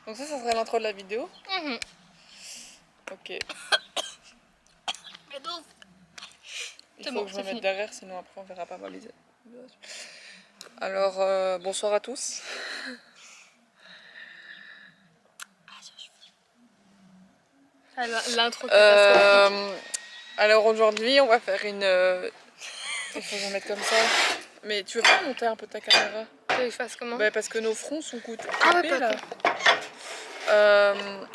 Donc ça serait l'intro de la vidéo. Ok. Il faut que je me mette derrière, sinon après on verra pas mal les images. Alors, bonsoir à tous. L'intro catastrophique. Alors aujourd'hui, on va faire une... Il faut que je me mette comme ça. Mais tu veux pas monter un peu ta caméra? Tu veux que je fasse comment? Bah, parce que nos fronts sont coupés ouais, là.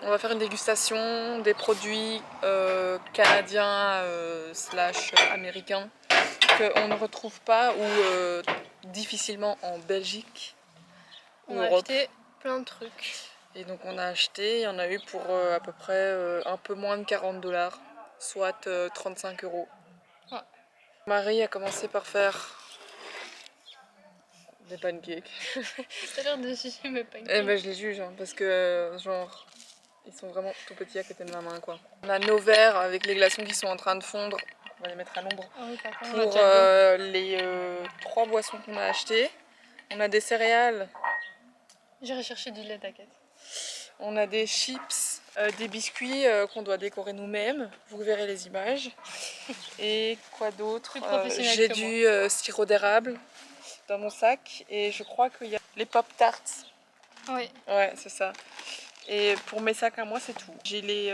On va faire une dégustation des produits canadiens slash américains qu'on ne retrouve pas ou difficilement en Belgique ou On a Europe. acheté plein de trucs. Et donc on a acheté, il y en a eu pour à peu près un peu moins de 40$, soit 35 €. Ouais. Marie a commencé par faire des pancakes. T'as l'air de juger mes pancakes. Eh ben je les juge hein, parce que genre ils sont vraiment tout petits à côté de ma main quoi. On a nos verres avec les glaçons qui sont en train de fondre. On va les mettre à l'ombre. Oh, Pour les 3 boissons qu'on a achetées. On a des céréales. J'irai chercher du lait, t'inquiète. On a des chips, des biscuits qu'on doit décorer nous-mêmes. Vous verrez les images. Et quoi d'autre? J'ai du sirop d'érable dans mon sac. Et je crois qu'il y a les Pop-Tarts. Oui. Ouais, c'est ça. Et pour mes sacs à moi, c'est tout. J'ai les,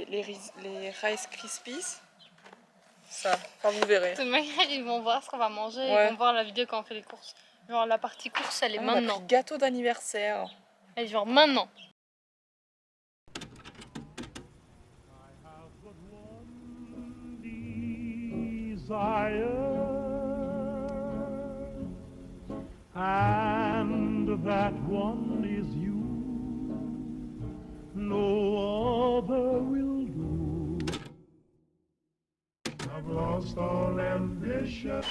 les Rice Krispies. Ça, enfin vous verrez. Ils vont voir ce qu'on va manger, Ouais. ils vont voir la vidéo quand on fait les courses. Genre la partie course, elle est maintenant. On a pris gâteau d'anniversaire. Elle est genre maintenant. And that one is you. No other will do. I've lost all ambition.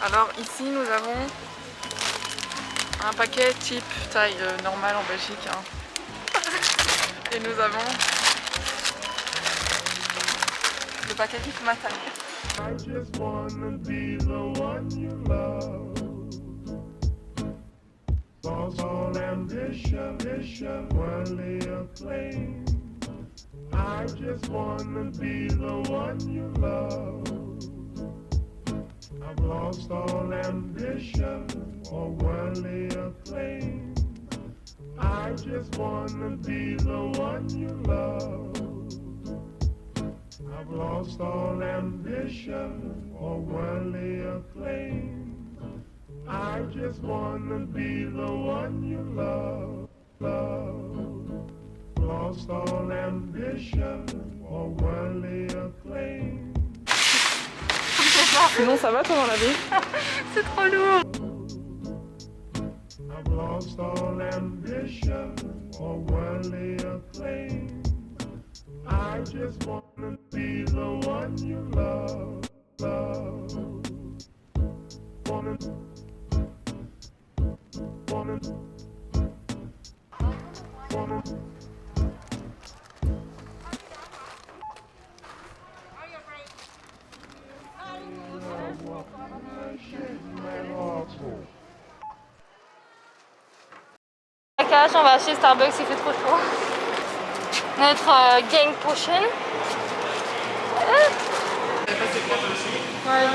Alors ici nous avons un paquet type taille normale en Belgique. Hein. Et nous avons le paquet type ma taille. I just wanna be the one you love. Lost all ambition, worldly acclaim. I just wanna be the one you love. I've lost all ambition or worldly acclaim. I just wanna be the one you love. I've lost all ambition or worldly acclaim. I just wanna be the one you love, love. Lost all ambition or worldly acclaim. Sinon ça va toi dans la vie? C'est trop lourd. I've lost all ambition or worldly acclaim. I just wanna be the one you love, love. Wanna On va acheter Starbucks, il fait trop chaud. Notre gang potion. Ouais,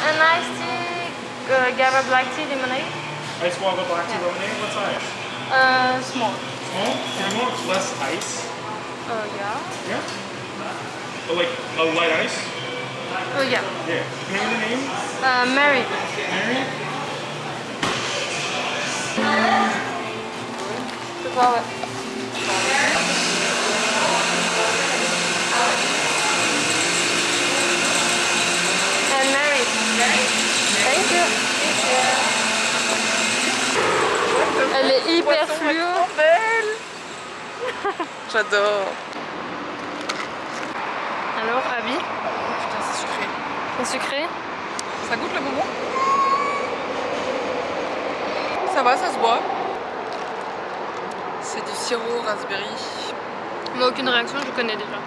an iced tea, Gava black tea lemonade. Ice guava black tea lemonade, what size? Small. Small? Do you want less ice? Yeah. Yeah? Oh, like a light ice? Oh, yeah. Yeah. Can you the name? Mary. Mary? Je vois, ouais. And Mary. Thank you. Elle est hyper fluo. Belle. J'adore. Alors, Abby, Putain c'est sucré. c'est sucré? Ça goûte le bonbon? Ça va, ça se boit. C'est du sirop raspberry. Mais aucune réaction, je connais déjà.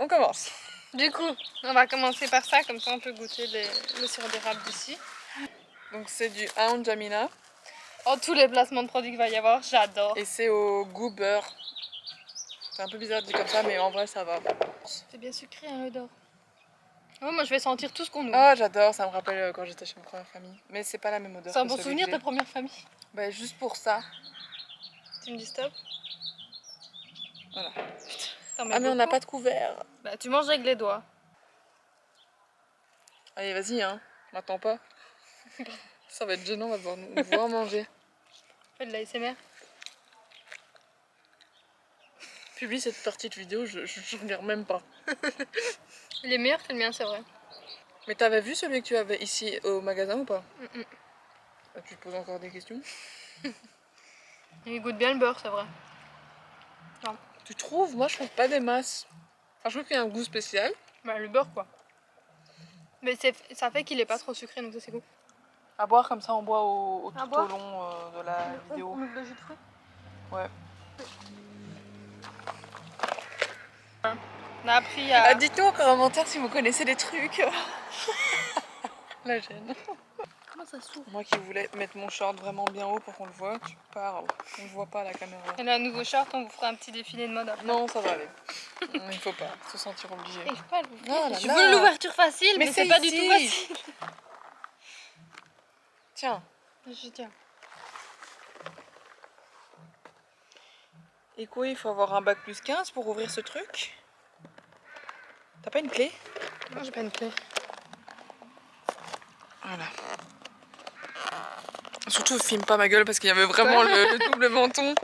on commence. Du coup, on va commencer par ça, comme ça on peut goûter le sirop d'érable d'ici. Donc c'est du Aunt Jamina Oh, tous les placements de produits qu'il va y avoir, j'adore. et c'est au goût beurre. C'est un peu bizarre de dire comme ça, mais en vrai ça va. C'est bien sucré, hein, l'odeur. Oh, moi je vais sentir tout ce qu'on ouvre. Ah, j'adore, ça me rappelle quand j'étais chez ma première famille. Mais c'est pas la même odeur. C'est un que bon celui souvenir que ta j'ai. première famille. Bah, juste pour ça. Tu me dis stop. Voilà. T'en mets Ah, mais on n'a beaucoup. pas de couvert. Bah, tu manges avec les doigts. Allez, vas-y, hein. M'attends pas. Ça va être gênant, on va devoir nous voir manger. Fais de l'ASMR. Publie cette partie de vidéo, je regarde même pas. Il est meilleur que le mien, c'est vrai. Mais t'avais vu celui que tu avais ici au magasin ou pas? Mm-mm. Ah, tu te poses encore des questions? Il goûte bien le beurre, c'est vrai. Tu trouves? Moi, je trouve pas des masses. Enfin, je trouve qu'il y a un goût spécial. Bah, le beurre quoi. Mais ça fait qu'il est pas trop sucré, donc ça c'est cool. À boire comme ça, on boit tout À boire au long de la vidéo. On ouvre le jus de fruits. Ouais. On a appris à... Ah, dites-nous en commentaire si vous connaissez des trucs. La gêne. Comment ça s'ouvre? Moi qui voulais mettre mon short vraiment bien haut pour qu'on le voit, tu parles. On le voit pas à la caméra. Elle a un nouveau short, on vous fera un petit défilé de mode après. Non, ça va aller. Il faut pas se sentir obligé. Et je peux pas l'ouvrir. Ah là Je là. veux l'ouverture facile, Mais mais c'est c'est pas du ici. tout facile. Tiens. Je tiens. Et quoi, il faut avoir un bac plus 15 pour ouvrir ce truc? T'as pas une clé? Non, j'ai pas une clé. Voilà. Surtout, filme pas ma gueule parce qu'il y avait vraiment le double menton.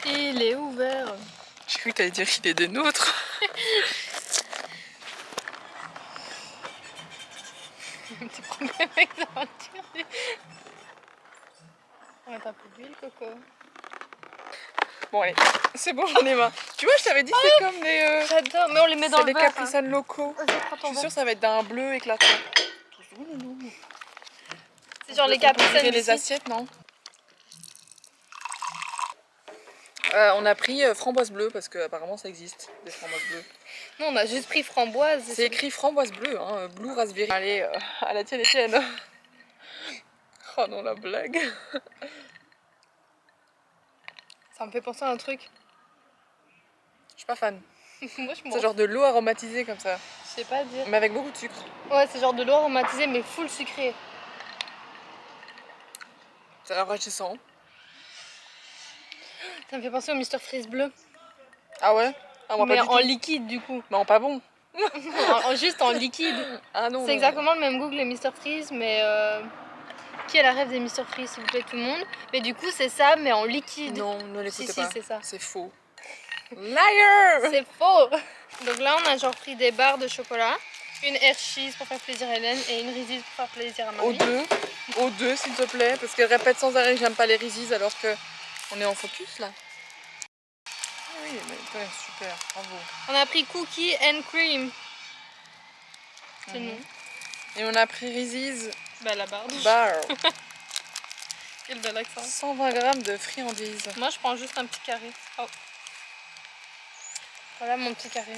Il est ouvert. J'ai cru que t'allais dire qu'il est des nôtres. Un petit problème avec la voiture. On va mettre un peu d'huile, Coco. Bon, allez, c'est bon, j'en ai marre. Tu vois, je t'avais dit, c'est comme des. J'adore, mais on les met dans C'est le des verre. Capri Sun locaux. Vas-y, prends Je ton suis sûre verre. que ça va être d'un bleu éclatant. C'est genre les On peut Capri Sun virer les d'ici. assiettes, non? On a pris framboise bleue parce qu'apparemment ça existe, des framboises bleues. Nous, on a juste pris framboise. C'est écrit framboise bleue, hein, blue raspberry. Allez, à la tienne, Étienne. Oh non, la blague. Ça me fait penser à un truc. Je suis pas fan. Moi, je m'en C'est genre de l'eau aromatisée comme ça, Je sais pas dire. mais avec beaucoup de sucre. Ouais, c'est genre de l'eau aromatisée, mais full sucré. C'est rafraîchissant. Ça me fait penser au Mr Freeze bleu. Ah ouais? Ah, moi mais pas du en tout. liquide, du coup. Non, pas bon. Juste en liquide. Ah non. C'est non. exactement le même goût que les Mr Freeze, mais qui a la rêve des Mr Freeze, s'il vous plaît, tout le monde. Mais du coup, c'est ça, mais en liquide. Non, ne l'écoutez Si, pas. c'est ça. C'est faux. Liar! C'est faux. Donc là, on a genre pris des barres de chocolat, une Hershey's pour faire plaisir à Hélène et une Reese's pour faire plaisir à Aux mamie. deux s'il te plaît, parce qu'elle répète sans arrêt que j'aime pas les Reese's alors que on est en focus là. Ah oui, mais ouais, super, bravo. On a pris cookies and cream. C'est nous. Et on a pris Reese's Bah la barre. Bar, Quel bel accent. 120 grammes de friandises. Moi, je prends juste un petit carré. Oh. Voilà mon petit carré.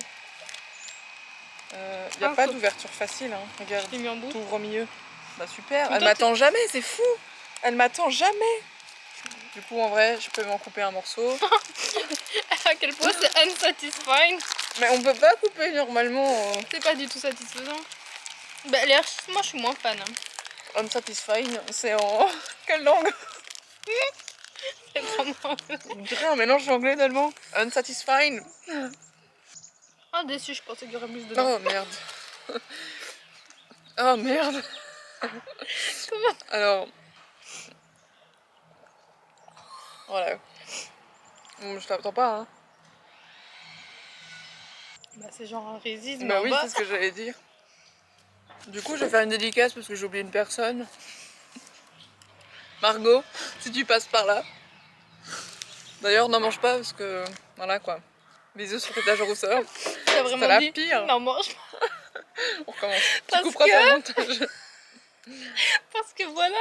Y a pas d'ouverture facile, hein. Regarde, Je l'ai mis en bout. t'ouvres au milieu. Bah super, Mais elle toi, m'attend jamais, c'est fou. Elle m'attend jamais. Du coup, en vrai, je peux m'en couper un morceau. À quel point c'est unsatisfying. Mais on peut pas couper normalement. C'est pas du tout satisfaisant. Bah, les Hershey's, moi, je suis moins fan. Hein. Unsatisfying, c'est en. Quelle langue? C'est vraiment... On dirait un mélange d'anglais d'allemand. Unsatisfying. Ah, déçu, je pensais qu'il y aurait plus dedans. Oh merde. Oh merde. Comment? Alors. Voilà. Je t'attends pas, hein. Bah, c'est genre un Reese's, mais Bah en oui, bas. c'est ce que j'allais dire. Du coup, je vais faire une dédicace parce que j'ai oublié une personne. Margot, si tu passes par là. D'ailleurs, n'en mange pas parce que. Voilà quoi. Bisous sur tes rousseur. T'as vraiment la dit pire. Non, mange pas. On recommence. Parce Tu couperas que- ça au montage. Parce que voilà.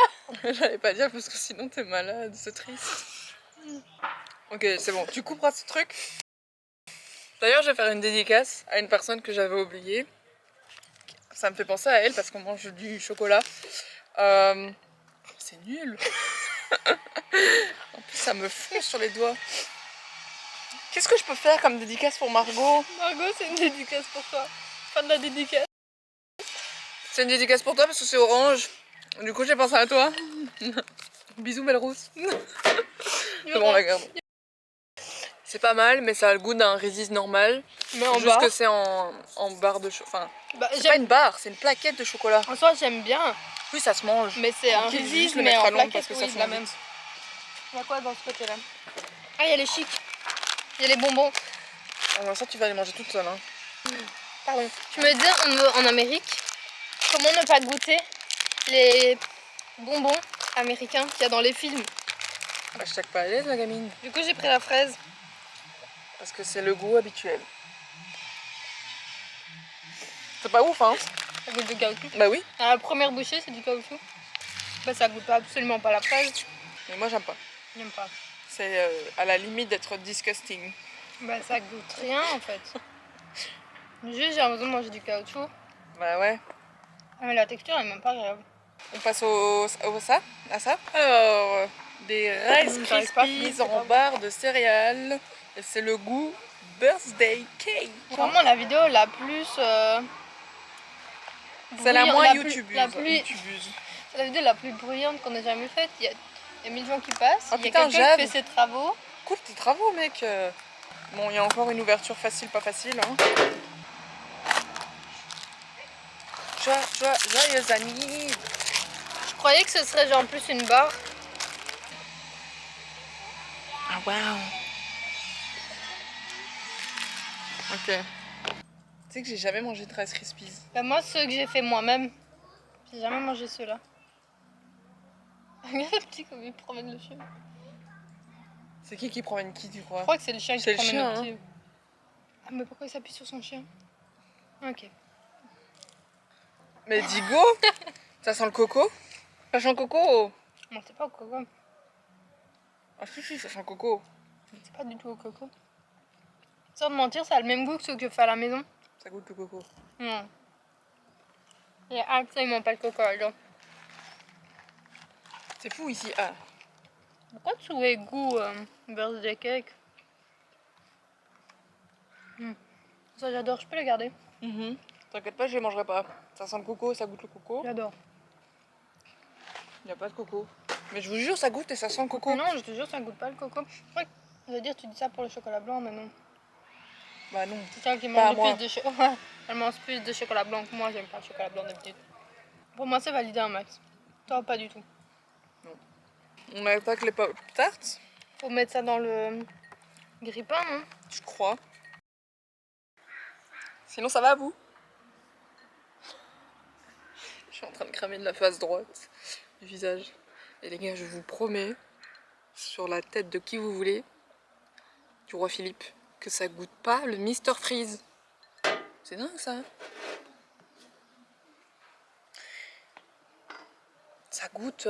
J'allais pas dire parce que sinon t'es malade, c'est triste. Ok, c'est bon. Tu couperas ce truc. D'ailleurs, je vais faire une dédicace à une personne que j'avais oubliée. Ça me fait penser à elle parce qu'on mange du chocolat. C'est nul. En plus, ça me fonce sur les doigts. Qu'est-ce que je peux faire comme dédicace pour Margot? Margot, c'est une dédicace pour toi. Fin de la dédicace. C'est une dédicace pour toi parce que c'est orange. Du coup, j'ai pensé à toi. Bisous, belle rousse. C'est bon, on la garde. C'est pas mal, mais ça a le goût d'un Reese's normal. Mais en Juste bas. que c'est en barre de chocolat. Enfin, Bah, c'est pas une barre, c'est une plaquette de chocolat. en soi, j'aime bien. Oui, ça se mange. Mais c'est un Ok, je vais Reese's, juste le mais mettre en à l'ombre plaquette, parce que oui, ça de la sent même. vite. Il y a quoi dans ce côté-là? Ah, il y a les chics. Il y a les bonbons. Alors ça, tu vas les manger toute seule. Hein. Pardon. Je me dis, en Amérique, comment ne pas goûter les bonbons américains qu'il y a dans les films? Hashtag pas à l'aise, ma gamine. Du coup, j'ai pris la fraise. Parce que c'est le goût habituel. C'est pas ouf, hein? Ça goûte du caoutchouc. Bah oui, À la première bouchée, c'est du caoutchouc. Bah, ça goûte absolument pas la fraise. mais moi j'aime pas. J'aime pas. C'est à la limite d'être disgusting. Bah, ça goûte rien en fait. Juste, j'ai l'impression de manger du caoutchouc. Bah ouais. Ah, mais la texture est même pas agréable. On passe à ça. Alors, des Rice J'arrive pas à Krispies finir, en barre de céréales. Et c'est le goût birthday cake. C'est vraiment la vidéo la plus. C'est la moins youtubeuse. YouTubeuse. C'est la vidéo la plus bruyante qu'on ait jamais faite. Il y a 1000 gens qui passent. Ah, Il y a putain, quelqu'un Jade. qui fait ses travaux. Cool tes travaux, mec. Bon, il y a encore une ouverture facile, pas facile. Hein. Joyeux anniversaire. Je croyais que ce serait genre plus une barre. Ah, waouh. Ok. Tu sais que j'ai jamais mangé de Rice Krispies. Bah, moi, ceux que j'ai fait moi-même, j'ai jamais mangé ceux-là. Regarde le petit comme il promène le chien. C'est qui promène qui, tu crois? Je crois que c'est le chien C'est qui le promène chien, le petit. Ah, mais pourquoi il s'appuie sur son chien? Ok. Mais Digo. Ça sent le coco? Ça sent le coco? Non, c'est pas au coco. Ah si, ça sent le coco. C'est pas du tout au coco. Sans te mentir, ça a le même goût que ceux que je fais à la maison. Ça goûte le coco. Non. Il y a absolument pas le coco là-dedans. C'est fou ici. Ah. Pourquoi tu aurais goût birthday cake? Ça j'adore, je peux le garder. T'inquiète pas, je les mangerai pas. Ça sent le coco, ça goûte le coco. J'adore. Il n'y a pas de coco. Mais je vous jure, ça goûte et ça sent le coco. Non, je te jure, ça goûte pas le coco. Ouais, je veux dire, tu dis ça pour le chocolat blanc, mais non. Bah non. C'est ça qui Pas à mange moi. le plus de chocolat. Elle mange plus de chocolat blanc que moi, j'aime pas le chocolat blanc d'habitude. Pour moi, c'est validé un max. Toi, pas du tout. On attaque les pop tarts, Faut mettre ça dans le grille-pain, non? je crois. Sinon, ça va à vous? Je suis en train de cramer de la face droite du visage. Et les gars, je vous promets, sur la tête de qui vous voulez, du roi Philippe, que ça goûte pas le Mr Freeze. C'est dingue ça. Ça goûte...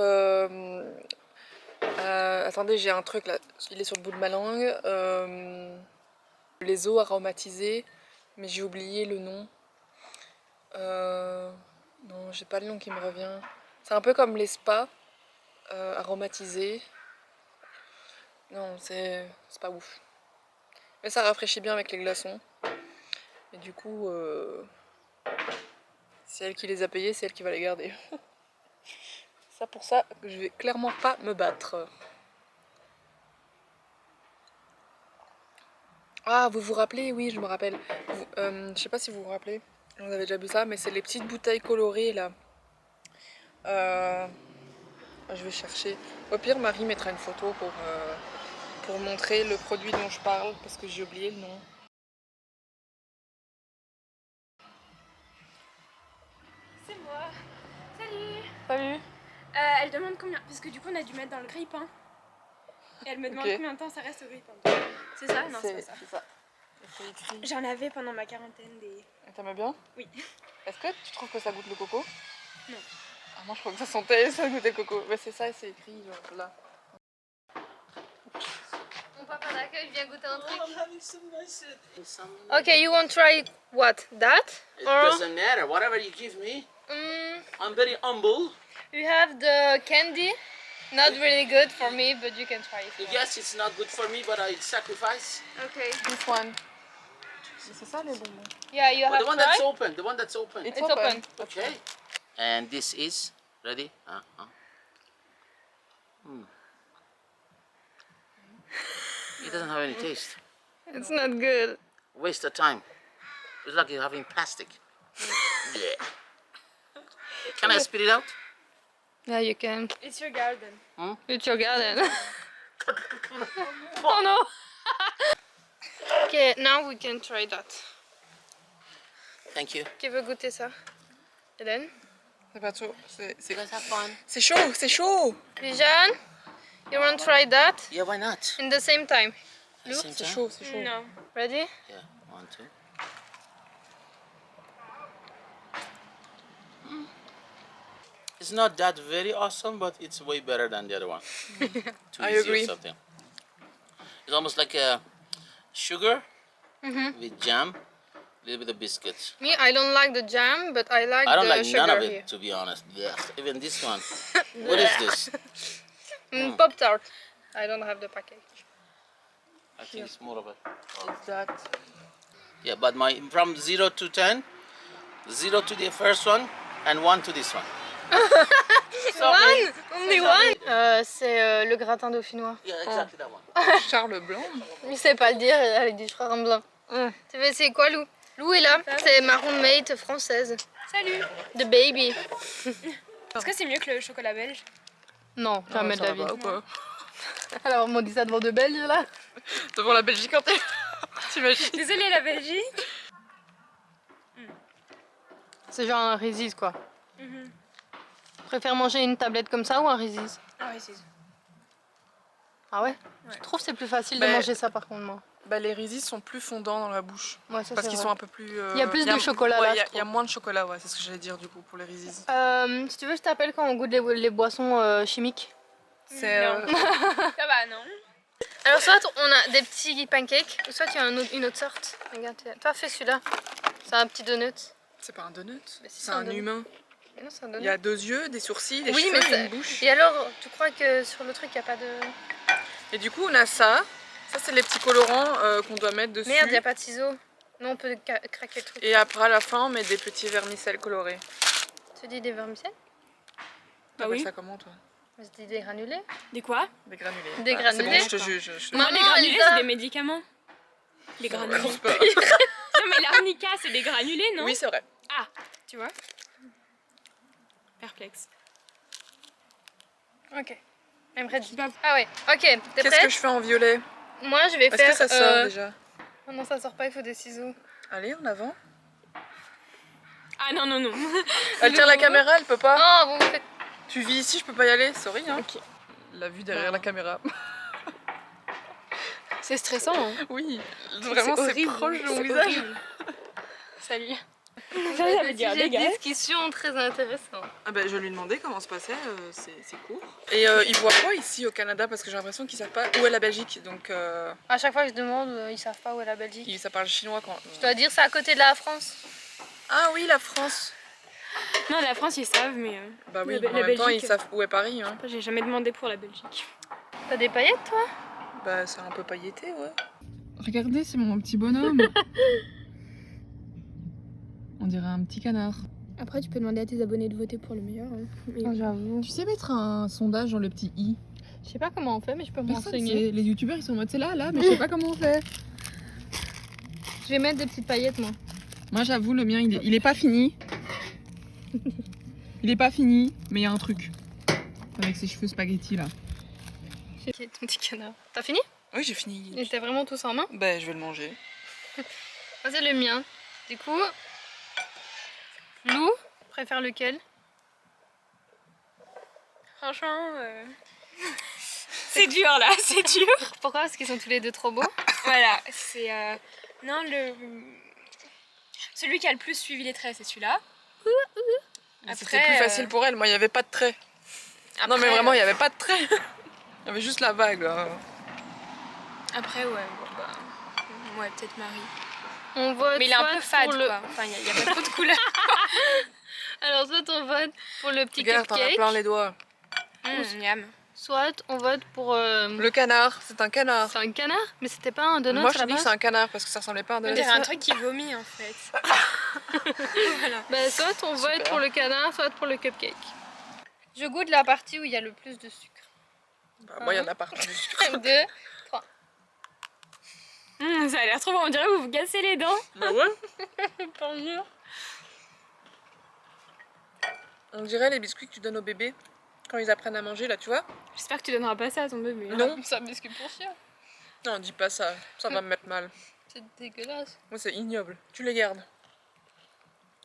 attendez, j'ai un truc là, il est sur le bout de ma langue. Les eaux aromatisées, mais j'ai oublié le nom. Non, j'ai pas le nom qui me revient. C'est un peu comme les spas aromatisés. Non, c'est pas ouf. Mais ça rafraîchit bien avec les glaçons. Et du coup, c'est elle qui les a payés, c'est elle qui va les garder. Ça pour ça, je vais clairement pas me battre. Ah, vous vous rappelez? Oui, je me rappelle. Je sais pas si vous vous rappelez. Vous avez déjà vu ça, mais c'est les petites bouteilles colorées là. Je vais chercher. Au pire, Marie mettra une photo pour montrer le produit dont je parle, parce que j'ai oublié le nom. C'est moi. Salut. Salut. Elle demande combien, parce que du coup on a dû mettre dans le grille-pain. Et elle me demande Ok. combien de temps ça reste au grille-pain. C'est ça? Non, c'est pas ça. C'est ça. C'est écrit. J'en avais pendant ma quarantaine des... Et t'aimes bien? Oui. Est-ce que tu trouves que ça goûte le coco? Non. Ah, moi je crois que ça sentait, ça goûtait le coco. Mais c'est ça, c'est écrit genre là. Mon papa Dac. Ok, je viens goûter un truc. Okay, you want to try what? That? It Or doesn't matter. Whatever you give me, I'm very humble. we have the candy. Not really good for me, but you can try it. Yes, it's not good for me, but I sacrifice. Okay. This one. C'est ça les bonbons. Yeah, you Oh, have the one tried? that's open. The one that's open. It's It's open. Okay. And this is ready. It doesn't have any taste. It's not good. Waste of time. It's like you're having plastic. Yeah. Can I spit it out? Yeah, you can. It's your garden. It's your garden. Oh no! Okay, now we can try that. Thank you. Qui veut goûter ça? Hélène? C'est pas chaud. You guys have fun. C'est chaud, c'est chaud. Vijan? You want to try that? Yeah, why not? In the same time. At the same C'est time? chaud, c'est chaud. No. Ready? Yeah, 1, 2. It's not that very awesome, but it's way better than the other one. Too I easy or agree. something. It's almost like a sugar with jam, a little bit of biscuits. Me, I don't like the jam, but I like I don't the like sugar none of it, here. to be honest. Yeah, even this one. What is this? Pop tart. I don't have the package. I think it's more of a. It's that. Yeah, but my from 0 to 10, 0 to the first one, and 1 to this one. One? Only one? C'est le gratin dauphinois. Yeah, exactly that one. Charles Blanc. Je sais pas le dire, elle a dit je ferai un blanc. C'est quoi Lou? Lou est là, c'est ma roommate française. Salut. The baby. Est-ce que c'est mieux que le chocolat belge? Non, jamais de Ça la va vie. ou pas? Alors, on m'a dit ça devant de Belges là? Devant la Belgique entière. T'imagines? Désolée la Belgique. C'est genre un Reese's quoi. Tu préfères manger une tablette comme ça ou un Reese's? Ah oui, c'est Ah ouais? Je trouve que c'est plus facile de Mais- manger ça par contre moi. Bah, les Reese's sont plus fondants dans la bouche. Ouais, ça Parce c'est qu'ils vrai. sont un peu plus. Il y a plus de chocolat, ouais, là, Il y a- je il y a trouve. moins de chocolat, ouais, c'est ce que j'allais dire du coup pour les Reese's. Si tu veux, je t'appelle quand on goûte les boissons chimiques. C'est. Ça va, non? Alors soit on a des petits pancakes, ou soit tu as une autre sorte. Regarde, toi fais celui-là. C'est un petit donut. C'est pas un donut, Mais si, c'est un donut. humain. Mais non, c'est un Il donut. y a 2 yeux, des sourcils, des Oui, cheveux mais et ça- une bouche. Et alors, tu crois que sur le truc, il n'y a pas de... Et du coup, on a ça. Ça, c'est les petits colorants qu'on doit mettre dessus. Merde, il n'y a pas de ciseaux. Non, on peut craquer le truc. Et après, à la fin, on met des petits vermicelles colorés. Tu dis des vermicelles? Bah T'appelles oui. ça comment, toi? Je dis des granulés. Des quoi? Des granulés. Des Ah, c'est granulés, bon, je te quoi. juge. Non, Maman, les granulés, Elsa. c'est des médicaments. Les granulés. pense pas. Non, mais l'arnica, c'est des granulés, non? Oui, c'est vrai. Ah, tu vois? Perplexe. Ok. I'm ready. Bah, Ah ouais, ok, t'es Qu'est-ce prête? que je fais en violet? Moi, je vais Est-ce faire... que ça sort déjà? Oh non, ça sort pas, il faut des ciseaux. Allez, en avant. Ah non, non, non. Elle tient la caméra, elle peut pas. Oh, vous me faites... Tu vis ici, je peux pas y aller, sorry. Hein. La vue derrière la caméra. C'est stressant, hein? Oui, vraiment, c'est horrible. proche de mon C'est visage. horrible. Salut. Ça veut dire Sujet de dégage. discussion très intéressant. Ah ben, je lui ai demandé comment se passait, c'est court. Et ils voient quoi ici au Canada? Parce que j'ai l'impression qu'ils savent pas où est la Belgique. Donc, À chaque fois que je demande, ils savent pas où est la Belgique. ça parle chinois quand. Je dois dire, c'est à côté de la France. Ah oui, la France. Non, la France, ils savent, mais Bah oui, La en même temps, Belgique. ils savent où est Paris. Hein. j'ai jamais demandé pour la Belgique. T'as des paillettes, toi? Bah, c'est un peu pailleté, ouais. Regardez, c'est mon petit bonhomme. On dirait un petit canard. Après, tu peux demander à tes abonnés de voter pour le meilleur. J'avoue. Tu sais mettre un sondage dans le petit i? Je sais pas comment on fait, mais je peux me Personne renseigner. sait. Les youtubeurs ils sont en mode c'est là, mais je sais pas comment on fait. Je vais mettre des petites paillettes, moi. Moi j'avoue, le mien il est pas fini. Il est pas fini, mais il y a un truc. Avec ses cheveux spaghetti là. Ok, ton petit canard. T'as fini? Oui, j'ai fini. Il était vraiment tous en main? Ben, je vais le manger. Moi, c'est le mien. Du coup, Lou préfère lequel? Franchement, c'est dur là, c'est dur. Pourquoi? Parce qu'ils sont tous les deux trop beaux. Voilà, c'est... Non, celui qui a le plus suivi les traits, c'est celui-là. C'était plus facile pour elle, moi il y avait pas de trait. Non mais vraiment il y avait pas de trait. Il y avait juste la vague là. Après, ouais, bon, bah. Ouais, peut-être Marie. On vote Mais il est un peu soit fade, pour le... quoi. Enfin, il y a pas trop de couleurs. Alors, soit on vote pour le petit Regarde, t'en as cupcake, plein les doigts. Miam. soit on vote pour... Le canard, c'est un canard. C'est un canard? Mais c'était pas un donut Moi à je la te dis que base? c'est un canard parce que ça ressemblait pas à un On donut. dirait un truc qui vomit en fait. Voilà. Bah, soit on vote Super. pour le canard, soit pour le cupcake. Je goûte la partie où il y a le plus de sucre. Bah, moi il y en a partout du sucre. 1, 2, 3. Ça a l'air trop bon, on dirait que vous vous cassez les dents. Bah ouais. Pas sûr. On dirait les biscuits que tu donnes aux bébés quand ils apprennent à manger là, tu vois. J'espère que tu donneras pas ça à ton bébé. hein. Non. C'est un biscuit pour chien. Non, dis pas ça, ça va me mettre mal. C'est dégueulasse. Moi c'est ignoble, tu les gardes.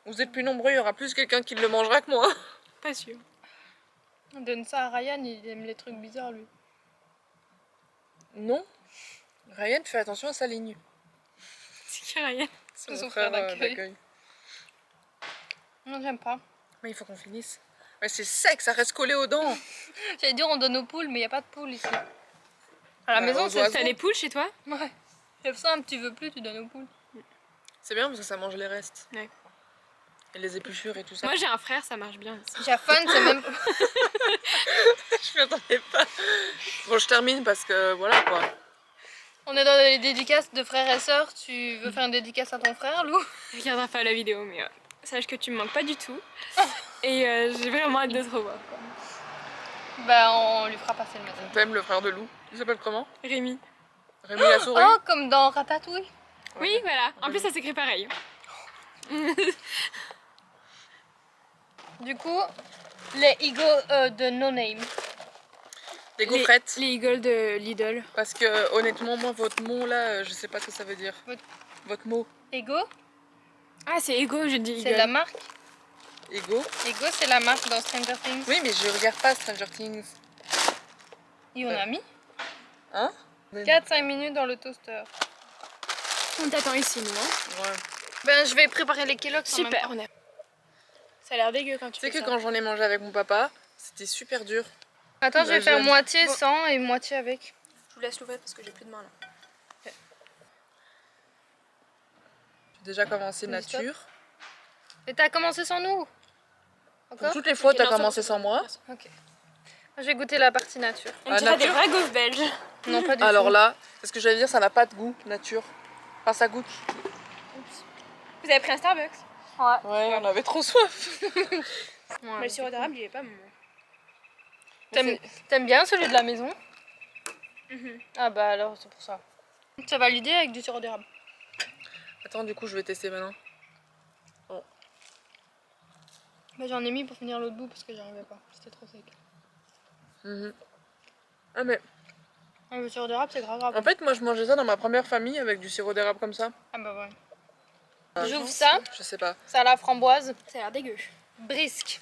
Vous êtes plus nombreux, il y aura plus quelqu'un qui le mangera que moi. Pas sûr. On donne ça à Ryan, il aime les trucs bizarres lui. Non. Ryan, fais attention à sa ligne. C'est qui rien. C'est son mon frère frère d'accueil. d'accueil. Non, j'aime pas. Mais il faut qu'on finisse. Mais c'est sec, ça reste collé aux dents. J'allais dire on donne aux poules, mais il n'y a pas de poules ici. À la Bah, maison, aux c'est oiseaux. T'as des poules chez toi? Ouais. C'est ça, tu veux plus, tu donnes aux poules. C'est bien parce que ça mange les restes. Ouais. Et les épluchures et tout ça. Moi j'ai un frère, ça marche bien aussi. Jafan, c'est même. Je m'y attendais pas. Bon, je termine parce que voilà quoi. On est dans les dédicaces de frères et sœurs. Tu veux faire une dédicace à ton frère, Lou? Regarde pas la vidéo, mais sache que tu me manques pas du tout. Et j'ai vraiment hâte de te revoir. quoi. Bah, on lui fera passer le message. On t'aime le frère de Lou. Il s'appelle comment? Rémi. Rémi la souris. Oh, comme dans Ratatouille. Oui, voilà. En plus, ça s'écrit pareil. Du coup, les Eagles de No Name. Des gaufrettes. Les eagles de Lidl. Parce que honnêtement, moi, votre mot là, je sais pas ce que ça veut dire. Votre mot. Ego, Ah, c'est Ego, je dis c'est Eagle. la marque. Ego. Ego, c'est la marque dans Stranger Things. Oui, mais je regarde pas Stranger Things. Et on a mis Hein? 4-5 minutes dans le toaster. On t'attend ici, nous. Hein. Ouais. Ben, je vais préparer les Kellogg's. en même Super, temps. on a. Ça a l'air dégueu quand tu Tu sais fais que ça. quand j'en ai mangé avec mon papa, c'était super dur. Attends, je vais Bah, faire je- moitié Bon. sans et moitié avec. Je vous laisse l'ouvrir parce que j'ai plus de main là. J'ai déjà commencé Oui, stop. nature. Et t'as commencé sans nous? Pour Encore? toutes les fois, Ok, t'as non, ça, commencé c'est sans bon. moi. Merci. Ok. Je vais goûter la partie nature. On Ah, dirait des nature. vrais gaufres belges. Non, pas du Alors tout. là, c'est ce que j'allais dire, ça n'a pas de goût, nature. Enfin, ça goûte. Vous avez pris un Starbucks? Ouais, on avait trop soif. Ouais. Mais le sirop d'érable, il est pas bon. T'aimes bien celui de la maison? Mhm. Ah bah alors, c'est pour ça. Ça va l'idée avec du sirop d'érable. Attends, du coup, je vais tester maintenant. Bah, j'en ai mis pour finir l'autre bout parce que j'arrivais pas. C'était trop sec. Mhm. Ah, mais Ah, le sirop d'érable, c'est grave grave. en fait, moi, je mangeais ça dans ma première famille avec du sirop d'érable comme ça. Ah bah ouais. Ah, J'ouvre ça, Je sais pas. ça a la framboise. Ça a l'air dégueu. Brisque.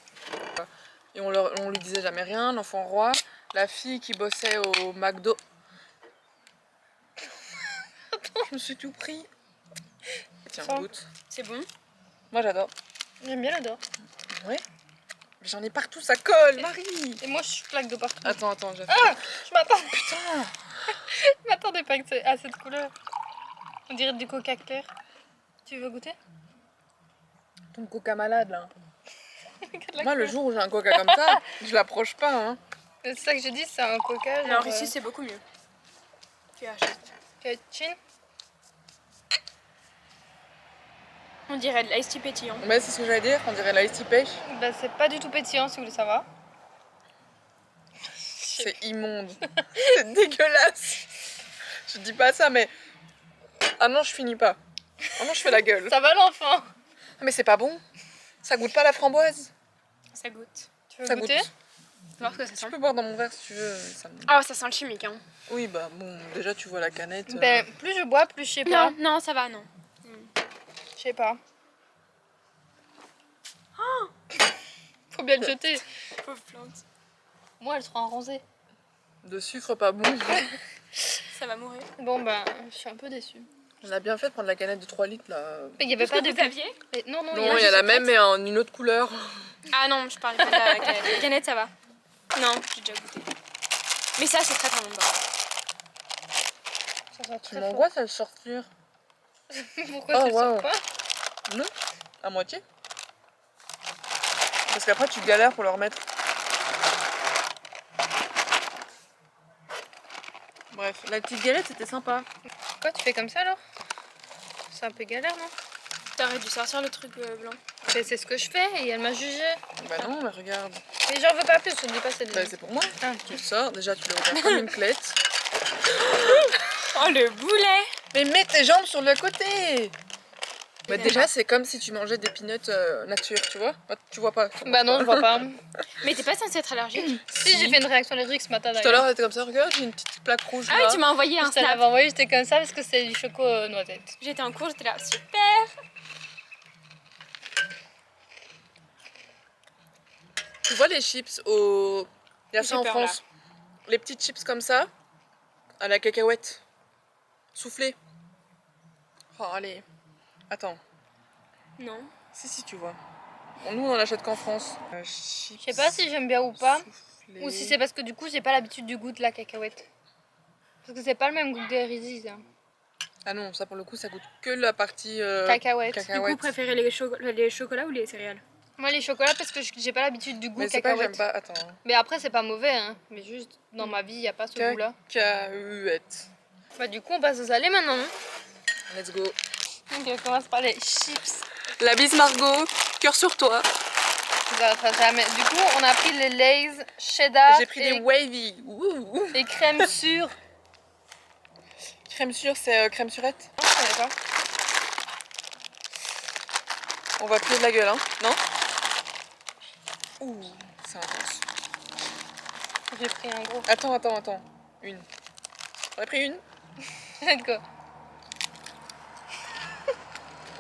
Et on lui disait jamais rien, l'enfant roi. La fille qui bossait au McDo. Je me suis tout pris. Tiens, Ça. goûte. C'est bon. Moi, j'adore. J'aime bien l'odeur. Ouais. Mais j'en ai partout, ça colle, Marie. Et moi, je plaque de partout. Attends, j'ai Ah, je m'attends. Putain. Je m'attendais pas à cette couleur. On dirait du coca clair. Tu veux goûter? Ton coca malade, là. Regarde la Moi, le couleur. jour où j'ai un coca comme ça, je l'approche pas, hein. C'est ça que je dis, c'est un coca. Alors genre, ici, c'est beaucoup mieux. Tu achètes. Chin. On dirait de l'ice tea pétillant. Mais c'est ce que j'allais dire, on dirait l'ice tea pêche. Bah, c'est pas du tout pétillant si vous voulez savoir. C'est immonde. C'est dégueulasse. Je dis pas ça, mais... Ah non, je finis pas. Ah non, je fais la gueule. Ça va l'enfant? Ah, mais c'est pas bon. Ça goûte pas la framboise. Ça goûte. Tu veux Ça goûter? goûte. Voir ce que ça Tu sent. peux boire dans mon verre si tu veux. Ça me- Ah, ça sent le chimique, hein. Oui, bah bon, déjà tu vois la canette. Ben, plus je bois, plus je sais pas. Non, non, ça va, non. Je sais pas. Faut bien le jeter. Pauvre plante. Moi, elle sera en rosée. De sucre pas bon. Ça va mourir. Bon, bah, je suis un peu déçue. On a bien fait de prendre la canette de 3 litres là. Il y avait pas de Vous aviez? Mais non, non, Non, il y a la même mais en une autre couleur. Ah non, je parlais pas de la canette. La canette, ça va. Non, j'ai déjà goûté. Mais ça, c'est très très bon. Ça sent Tu très fort. m'angoisses à le sortir. Pourquoi Oh, tu le wow. sors pas? Non, à moitié. Parce qu'après tu galères pour le remettre. Bref, la petite galette c'était sympa. Pourquoi tu fais comme ça alors? C'est un peu galère, non? T'aurais dû sortir le truc blanc. Mais c'est ce que je fais et elle m'a jugé. Bah non, mais regarde. Mais j'en veux pas plus, je dis pas c'est Bah c'est pour moi. Ah. Tu le sors, déjà tu le regardes comme une clette. Oh le boulet! Mais mets tes jambes sur le côté. Bah déjà c'est comme si tu mangeais des peanuts nature, tu vois. Bah, tu vois pas. Bah non, je vois pas. Mais t'es pas censée être allergique. Si, j'ai fait une réaction allergique ce matin Tout à d'ailleurs. l'heure elle était comme ça, regarde, j'ai une petite plaque rouge Ah là. oui, tu m'as envoyé un Je te l'avais snap. envoyé, j'étais comme ça parce que c'est du choco noisette. J'étais en cours, j'étais là, super! Tu vois les chips au... Il y a J'ai ça en peur, France. Les petites chips comme ça, à la cacahuète. Soufflées. Oh allez. Attends. Non. Si tu vois. Bon, nous on en achète qu'en France. Je sais pas si j'aime bien ou pas. Ou si c'est parce que du coup j'ai pas l'habitude du goût de la cacahuète. Parce que c'est pas le même goût que des Reese's. Hein. Ah non, ça pour le coup ça goûte que la partie Cacahuète. Du coup, cacahuète. préférez les chocolats ou les céréales? Moi les chocolats parce que j'ai pas l'habitude du goût Mais c'est pas que j'aime cacahuète. pas. Attends. Mais après c'est pas mauvais hein. Mais juste dans ma vie y a pas ce goût-là. Cacahuète. Bah du coup on passe au salé maintenant. Let's go. Donc on commence par les chips. La bise Margot, cœur sur toi. Du coup on a pris les Lay's cheddar J'ai pris des wavy. Ouh. et crème sûre. Crème sûre, c'est crème surette. Non, je connais pas. On va plier de la gueule, hein. Non? Ouh, c'est intense. J'ai pris un gros. Attends. Une. On a pris une? Let's go.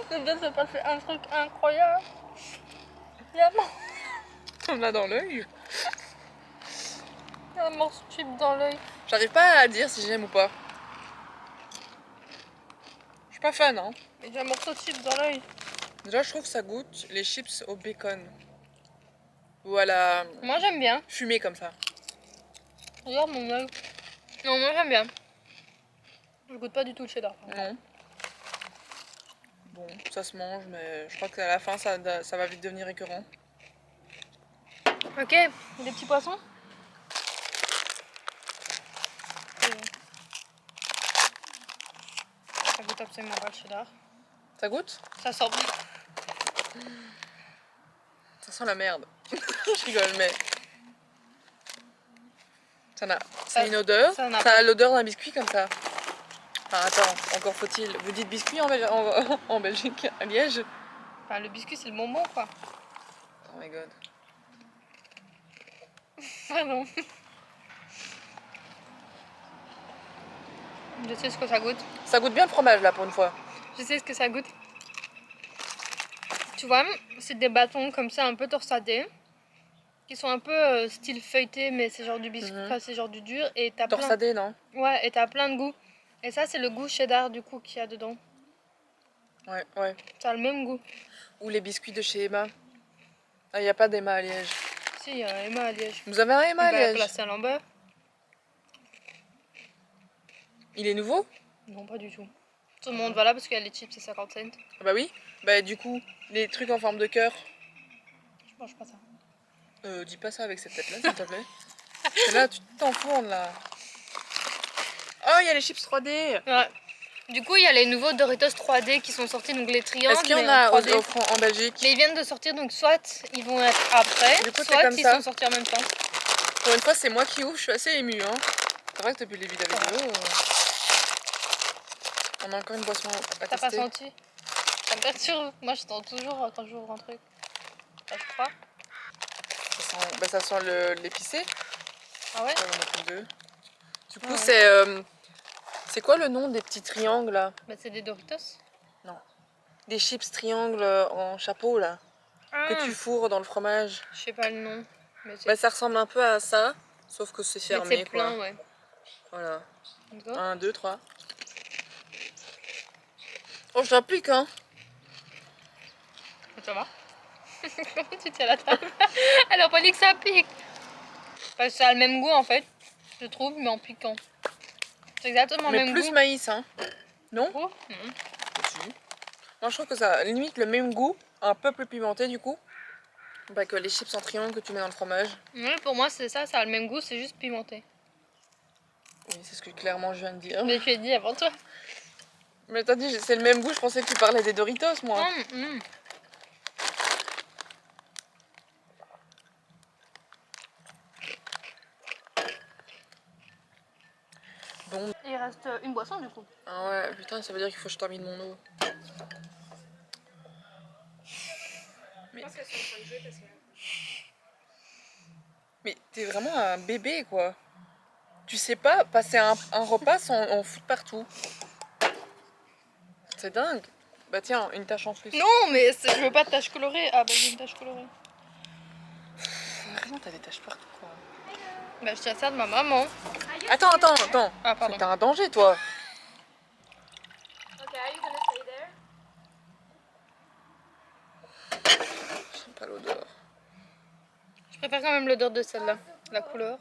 Ça vient de se passer un truc incroyable. On l'a dans l'œil. Il y a un morceau de chip dans l'œil. J'arrive pas à dire si j'aime ou pas. Je suis pas fan, hein. Il y a un morceau de chip dans l'œil. Déjà, je trouve que ça goûte les chips au bacon. Ou à la Moi j'aime bien. fumée comme ça. Regarde mon œil. Non, moi j'aime bien. Je goûte pas du tout le cheddar. Non. Bon, ça se mange, mais je crois qu'à la fin, ça va vite devenir écœurant. Ok, des petits poissons. Ça goûte absolument pas le cheddar. Ça goûte? Ça sort. Ça sent la merde. Je rigole, mais... Ça a une odeur. ça n'a Ça a l'odeur d'un biscuit comme ça. Enfin, attends, encore faut-il. Vous dites biscuit en Belgique, à Liège? Enfin, le biscuit c'est le bonbon quoi. Oh my god. Ah non. Je sais ce que ça goûte. Ça goûte bien le fromage là pour une fois. Je sais ce que ça goûte. Tu vois, c'est des bâtons comme ça un peu torsadés. Qui sont un peu style feuilleté, mais c'est genre du biscuit, enfin, c'est genre du dur. Et t'as plein... Torsadé, non? Ouais, et t'as plein de goûts. Et ça, c'est le goût cheddar du coup qu'il y a dedans. Ouais. Ça a le même goût. Ou les biscuits de chez Emma. Ah, il n'y a pas d'Emma à Liège. Si, il y a Emma à Liège. Vous avez un Emma à Bah, Liège? place Saint-Lambert. Il est nouveau? Non, pas du tout. Tout le monde va là parce qu'il y a les chips, c'est 50 cents. Ah bah oui. Bah du coup, les trucs en forme de cœur. Je mange pas ça. Dis pas ça avec cette tête là, s'il te plaît. Parce que là, tu t'enfournes là. Oh, il y a les chips 3D. Ouais. Du coup, il y a les nouveaux Doritos 3D qui sont sortis, donc les triangles. Est-ce qu'il y en mais a 3D. en Belgique? Mais ils viennent de sortir, donc soit ils vont être après, Du coup, c'est soit comme ils ça. sont sortis en même temps. Pour une fois, c'est moi qui ouvre, je suis assez émue. Hein. C'est vrai que depuis le début de la vidéo, on a encore une boisson à T'as pas tester. senti? Ça me perturbe. Moi, je sens toujours quand j'ouvre un truc. Là, je crois. Ça sent l'épicé. Ah ouais? On en a pris deux. Du coup, Ouais. c'est quoi le nom des petits triangles là? Bah, c'est des Doritos. Des chips triangles en chapeau là, Ah, que tu fourres dans le fromage. je sais pas le nom. Mais c'est Bah, ça ressemble un peu à ça, sauf que c'est mais fermé c'est quoi. plein, ouais. Voilà. Let's go. 1, 2, 3. Oh, ça pique hein. Ça va? Comment tu tiens la table? Elle a pas dit que ça pique. Parce que ça a le même goût en fait, je trouve, mais en piquant. C'est exactement le Mais même plus goût. maïs, hein. Non? Oh. Moi, je trouve que ça a limite le même goût, un peu plus pimenté du coup. Bah, que les chips en triangle que tu mets dans le fromage. Oui, pour moi c'est ça, ça a le même goût, c'est juste pimenté. Oui, c'est ce que clairement je viens de dire. Mais tu as dit avant toi. Mais t'as dit c'est le même goût, je pensais que tu parlais des Doritos, moi. Bon. Il reste une boisson du coup. Ah ouais, putain, ça veut dire qu'il faut que je termine mon eau. Mais t'es vraiment un bébé, quoi. Tu sais pas passer un repas sans en foutre partout. C'est dingue. Bah tiens, une tache en plus. Non, mais je veux pas de tache colorée. Ah bah j'ai une tache colorée. Vraiment, t'as des taches partout, quoi. Bah je tiens ça de ma maman. Attends. Ah pardon. T'es un danger, toi. Okay, are you gonna stay there? J'aime pas l'odeur. Je préfère quand même l'odeur de celle-là, la couleur.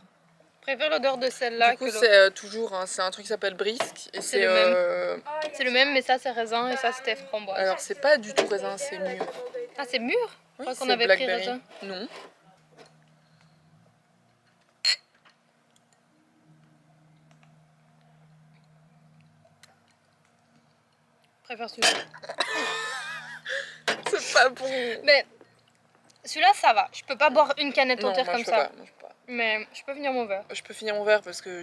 Je préfère l'odeur de celle-là Du coup, que l'autre. c'est toujours, hein, c'est un truc qui s'appelle brisque. Et C'est le même. C'est le même, mais ça c'est raisin et ça c'était framboise. Alors, c'est pas du tout raisin, c'est mûr. Ah c'est mûr? Je crois qu'on c'est avait pris blackberry. raisin. Non. Je préfère celui-là. C'est pas bon. Mais celui-là ça va. Je peux pas boire une canette Non, entière moi, comme je peux ça. pas, moi, je peux pas. Mais je peux finir mon verre. Je peux finir mon verre parce que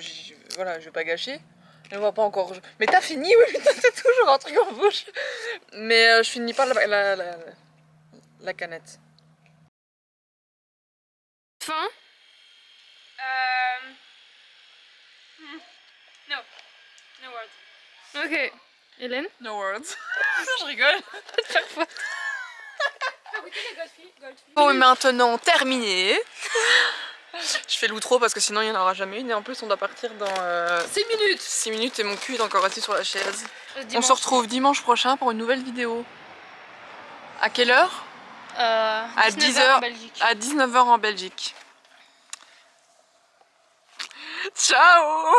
voilà, je vais pas gâcher. Je vois pas encore. Mais t'as fini, oui, putain, t'as toujours un truc en bouche. Mais je finis pas la canette. Fin. No. No words. Ok. Hélène? No words. Je rigole. Bon, et maintenant terminé. Je fais l'outro parce que sinon il n'y en aura jamais une. Et en plus, on doit partir dans 6 minutes. 6 minutes et mon cul est encore assis sur la chaise. On se retrouve dimanche prochain pour une nouvelle vidéo. À quelle heure? À 10h en Belgique. à 19h en Belgique. Ciao!